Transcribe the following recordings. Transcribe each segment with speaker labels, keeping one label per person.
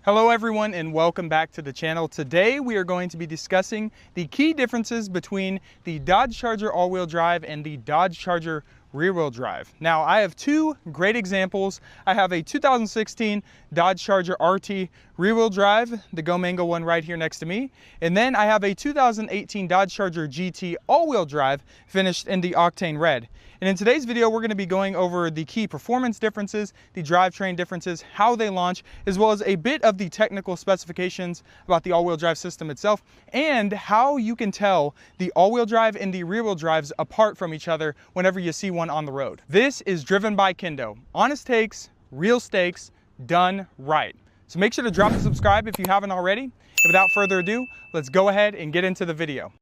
Speaker 1: Hello everyone and welcome back to the channel. Today we are going to be discussing the key differences between the Dodge Charger all-wheel drive and the Dodge Charger rear-wheel drive. Now I have two great examples. I have a 2016 Dodge Charger RT rear-wheel drive, the Go Mango one right here next to me. And then I have a 2018 Dodge Charger GT all-wheel drive finished in the Octane Red. And in today's video, we're going to be going over the key performance differences, the drivetrain differences, how they launch, as well as a bit of the technical specifications about the all-wheel drive system itself, and how you can tell the all-wheel drive and the rear-wheel drives apart from each other whenever you see one on the road. This is driven by Kendo. Honest takes, real stakes, done right. So make sure to drop and subscribe if you haven't already. And without further ado, let's go ahead and get into the video.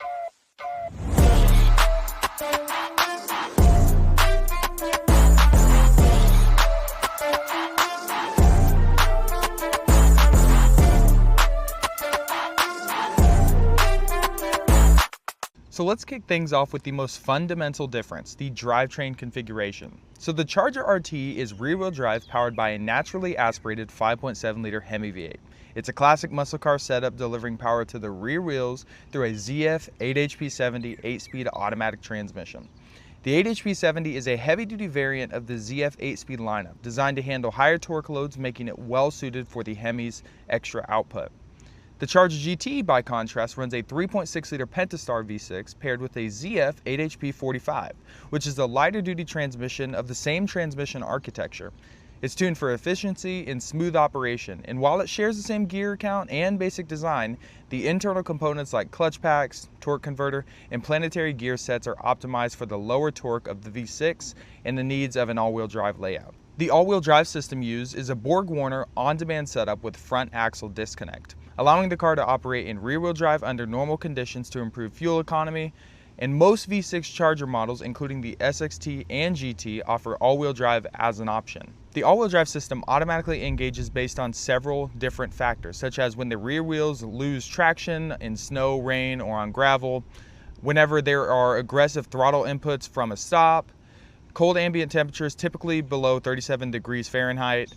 Speaker 1: So let's kick things off with the most fundamental difference, the drivetrain configuration. So the Charger RT is rear-wheel drive powered by a naturally aspirated 5.7-liter Hemi V8. It's a classic muscle car setup delivering power to the rear wheels through a ZF 8HP70 8-speed automatic transmission. The 8HP70 is a heavy-duty variant of the ZF 8-speed lineup, designed to handle higher torque loads, making it well-suited for the Hemi's extra output. The Charger GT, by contrast, runs a 3.6-liter Pentastar V6 paired with a ZF 8HP45, which is the lighter-duty transmission of the same transmission architecture. It's tuned for efficiency and smooth operation, and while it shares the same gear count and basic design, the internal components like clutch packs, torque converter, and planetary gear sets are optimized for the lower torque of the V6 and the needs of an all-wheel drive layout. The all-wheel drive system used is a Borg-Warner on-demand setup with front axle disconnect, allowing the car to operate in rear-wheel drive under normal conditions to improve fuel economy, and most V6 Charger models, including the SXT and GT, offer all-wheel drive as an option. The all-wheel drive system automatically engages based on several different factors, such as when the rear wheels lose traction in snow, rain, or on gravel, whenever there are aggressive throttle inputs from a stop, cold ambient temperatures typically below 37 degrees Fahrenheit.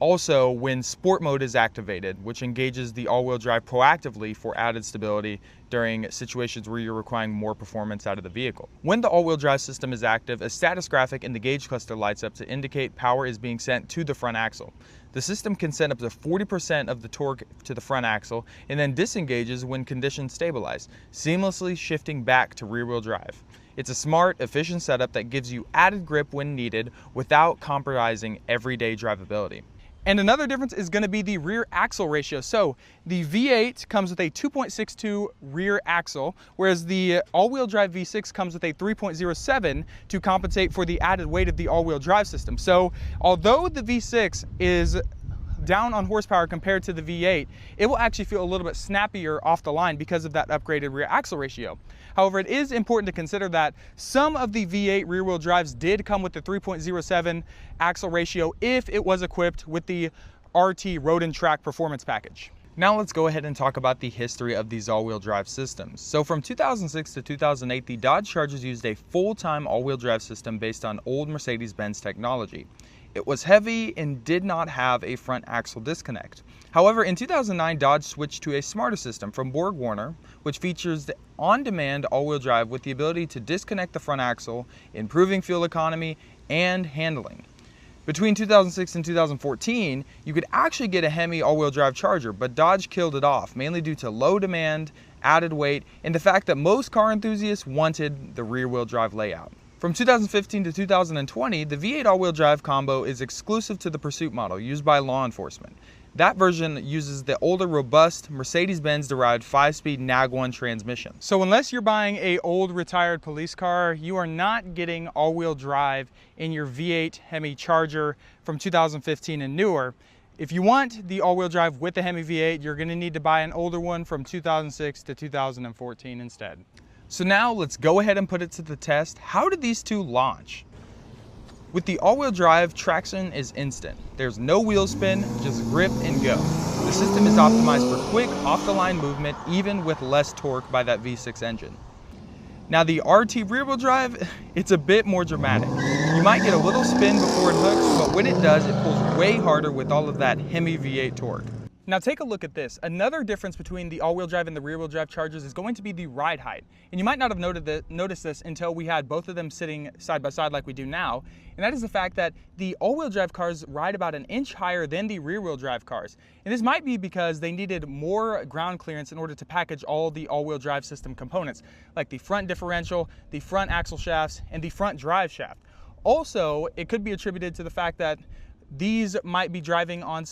Speaker 1: Also, when sport mode is activated, which engages the all-wheel drive proactively for added stability during situations where you're requiring more performance out of the vehicle. When the all-wheel drive system is active, a status graphic in the gauge cluster lights up to indicate power is being sent to the front axle. The system can send up to 40% of the torque to the front axle and then disengages when conditions stabilize, seamlessly shifting back to rear-wheel drive. It's a smart, efficient setup that gives you added grip when needed without compromising everyday drivability. And another difference is going to be the rear axle ratio. So the V8 comes with a 2.62 rear axle, whereas the all-wheel drive V6 comes with a 3.07 to compensate for the added weight of the all-wheel drive system. So although the V6 is down on horsepower compared to the V8, it will actually feel a little bit snappier off the line because of that upgraded rear axle ratio. However, it is important to consider that some of the V8 rear-wheel drives did come with the 3.07 axle ratio if it was equipped with the RT Road and Track Performance Package. Now let's go ahead and talk about the history of these all-wheel drive systems. So from 2006 to 2008, the Dodge Chargers used a full-time all-wheel drive system based on old Mercedes-Benz technology. It was heavy and did not have a front axle disconnect. However, in 2009, Dodge switched to a smarter system from Borg-Warner, which features the on-demand all-wheel drive with the ability to disconnect the front axle, improving fuel economy and handling. Between 2006 and 2014, you could actually get a Hemi all-wheel drive Charger, but Dodge killed it off, mainly due to low demand, added weight, and the fact that most car enthusiasts wanted the rear-wheel drive layout. From 2015 to 2020, the V8 all-wheel drive combo is exclusive to the Pursuit model used by law enforcement. That version uses the older, robust, Mercedes-Benz derived 5-speed NAG1 transmission. So unless you're buying an old retired police car, you are not getting all-wheel drive in your V8 Hemi Charger from 2015 and newer. If you want the all-wheel drive with the Hemi V8, you're going to need to buy an older one from 2006 to 2014 instead. So now let's go ahead and put it to the test. How did these two launch? With the all-wheel drive, traction is instant. There's no wheel spin, just grip and go. The system is optimized for quick off-the-line movement, even with less torque by that V6 engine. Now the RT rear-wheel drive, it's a bit more dramatic. You might get a little spin before it hooks, but when it does, it pulls way harder with all of that Hemi V8 torque. Now take a look at this. Another difference between the all-wheel drive and the rear-wheel drive Chargers is going to be the ride height. And you might not have noticed this until we had both of them sitting side by side like we do now. And that is the fact that the all-wheel drive cars ride about an inch higher than the rear-wheel drive cars. And this might be because they needed more ground clearance in order to package all the all-wheel drive system components, like the front differential, the front axle shafts, and the front drive shaft. Also, it could be attributed to the fact that these might be driving on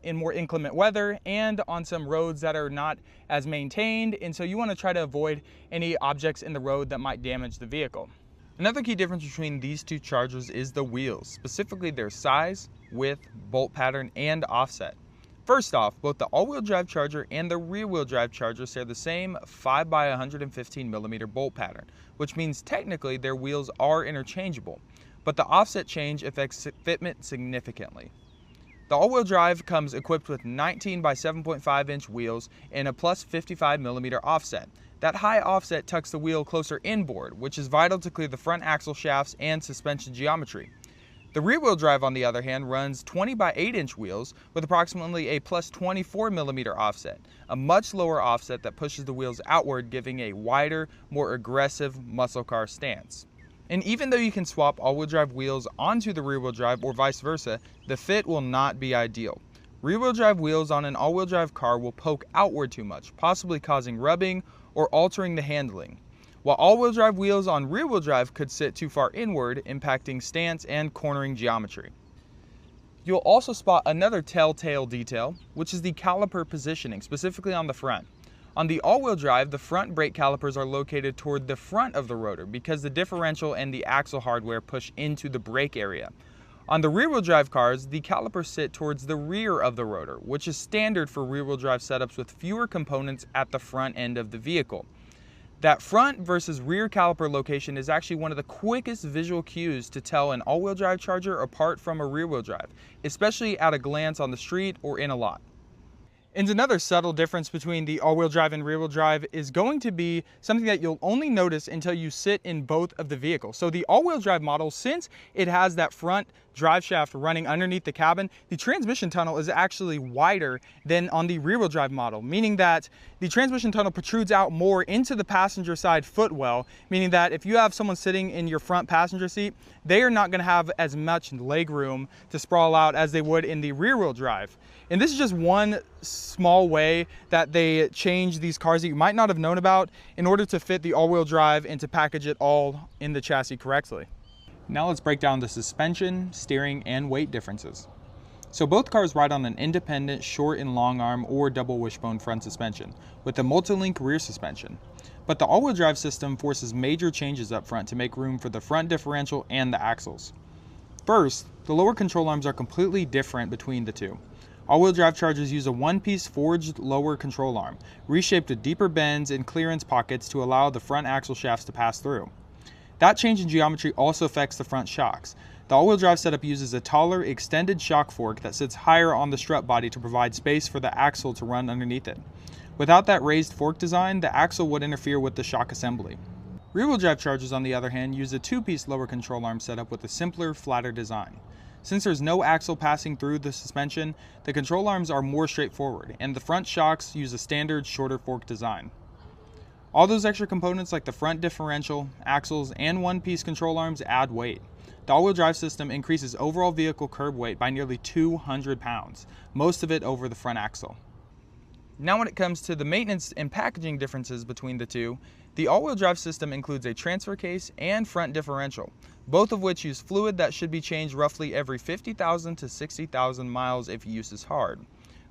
Speaker 1: in more inclement weather and on some roads that are not as maintained, and so you want to try to avoid any objects in the road that might damage the vehicle. Another key difference between these two Chargers is the wheels, specifically their size, width, bolt pattern, and offset. First off, both the all-wheel drive Charger and the rear-wheel drive Charger share the same 5 by 115 millimeter bolt pattern, which means technically their wheels are interchangeable, but the offset change affects fitment significantly. The all-wheel drive comes equipped with 19 by 7.5 inch wheels and a plus 55 millimeter offset. That high offset tucks the wheel closer inboard, which is vital to clear the front axle shafts and suspension geometry. The rear-wheel drive, on the other hand, runs 20 by 8 inch wheels with approximately a plus 24 millimeter offset, a much lower offset that pushes the wheels outward, giving a wider, more aggressive muscle car stance. And even though you can swap all-wheel drive wheels onto the rear-wheel drive or vice versa, the fit will not be ideal. Rear-wheel drive wheels on an all-wheel drive car will poke outward too much, possibly causing rubbing or altering the handling, while all-wheel drive wheels on rear-wheel drive could sit too far inward, impacting stance and cornering geometry. You'll also spot another telltale detail, which is the caliper positioning, specifically on the front. On the all-wheel drive, the front brake calipers are located toward the front of the rotor because the differential and the axle hardware push into the brake area. On the rear-wheel drive cars, the calipers sit towards the rear of the rotor, which is standard for rear-wheel drive setups with fewer components at the front end of the vehicle. That front versus rear caliper location is actually one of the quickest visual cues to tell an all-wheel drive Charger apart from a rear-wheel drive, especially at a glance on the street or in a lot. And another subtle difference between the all-wheel drive and rear-wheel drive is going to be something that you'll only notice until you sit in both of the vehicles. So the all-wheel drive model, since it has that front drive shaft running underneath the cabin, the transmission tunnel is actually wider than on the rear-wheel drive model, meaning that the transmission tunnel protrudes out more into the passenger side footwell, meaning that if you have someone sitting in your front passenger seat, they are not going to have as much leg room to sprawl out as they would in the rear-wheel drive. And this is just one small way that they change these cars that you might not have known about in order to fit the all-wheel drive and to package it all in the chassis correctly. Now let's break down the suspension, steering, and weight differences. So both cars ride on an independent short and long arm or double wishbone front suspension with a multi-link rear suspension. But the all-wheel drive system forces major changes up front to make room for the front differential and the axles. First, the lower control arms are completely different between the two. All-wheel drive Chargers use a one-piece forged lower control arm, reshaped with deeper bends and clearance pockets to allow the front axle shafts to pass through. That change in geometry also affects the front shocks. The all-wheel drive setup uses a taller, extended shock fork that sits higher on the strut body to provide space for the axle to run underneath it. Without that raised fork design, the axle would interfere with the shock assembly. Rear-wheel drive Chargers, on the other hand, use a two-piece lower control arm setup with a simpler, flatter design. Since there's no axle passing through the suspension, the control arms are more straightforward, and the front shocks use a standard, shorter fork design. All those extra components like the front differential, axles, and one-piece control arms add weight. The all-wheel drive system increases overall vehicle curb weight by nearly 200 pounds, most of it over the front axle. Now when it comes to the maintenance and packaging differences between the two, the all-wheel drive system includes a transfer case and front differential, both of which use fluid that should be changed roughly every 50,000 to 60,000 miles if use is hard.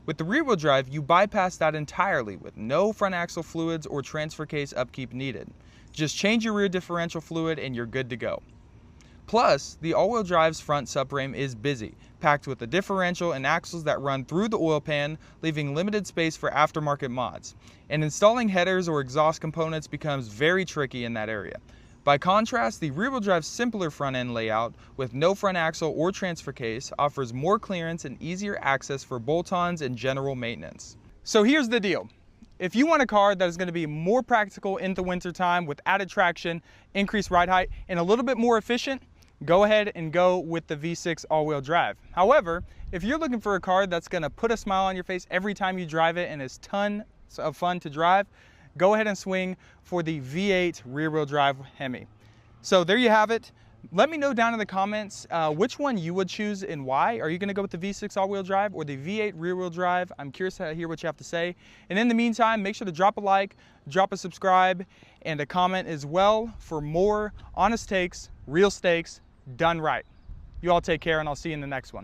Speaker 1: With the rear-wheel drive, you bypass that entirely with no front axle fluids or transfer case upkeep needed. Just change your rear differential fluid and you're good to go. Plus, the all-wheel drive's front subframe is busy, packed with a differential and axles that run through the oil pan, leaving limited space for aftermarket mods. And installing headers or exhaust components becomes very tricky in that area. By contrast, the rear-wheel drive's simpler front-end layout with no front axle or transfer case offers more clearance and easier access for bolt-ons and general maintenance. So here's the deal. If you want a car that is going to be more practical in the wintertime with added traction, increased ride height, and a little bit more efficient, go ahead and go with the V6 all-wheel drive. However, if you're looking for a car that's gonna put a smile on your face every time you drive it and is tons of fun to drive, go ahead and swing for the V8 rear-wheel drive Hemi. So there you have it. Let me know down in the comments which one you would choose and why. Are you gonna go with the V6 all-wheel drive or the V8 rear-wheel drive? I'm curious to hear what you have to say. And in the meantime, make sure to drop a like, drop a subscribe, and a comment as well for more honest takes, real stakes, done right. You all take care, and I'll see you in the next one.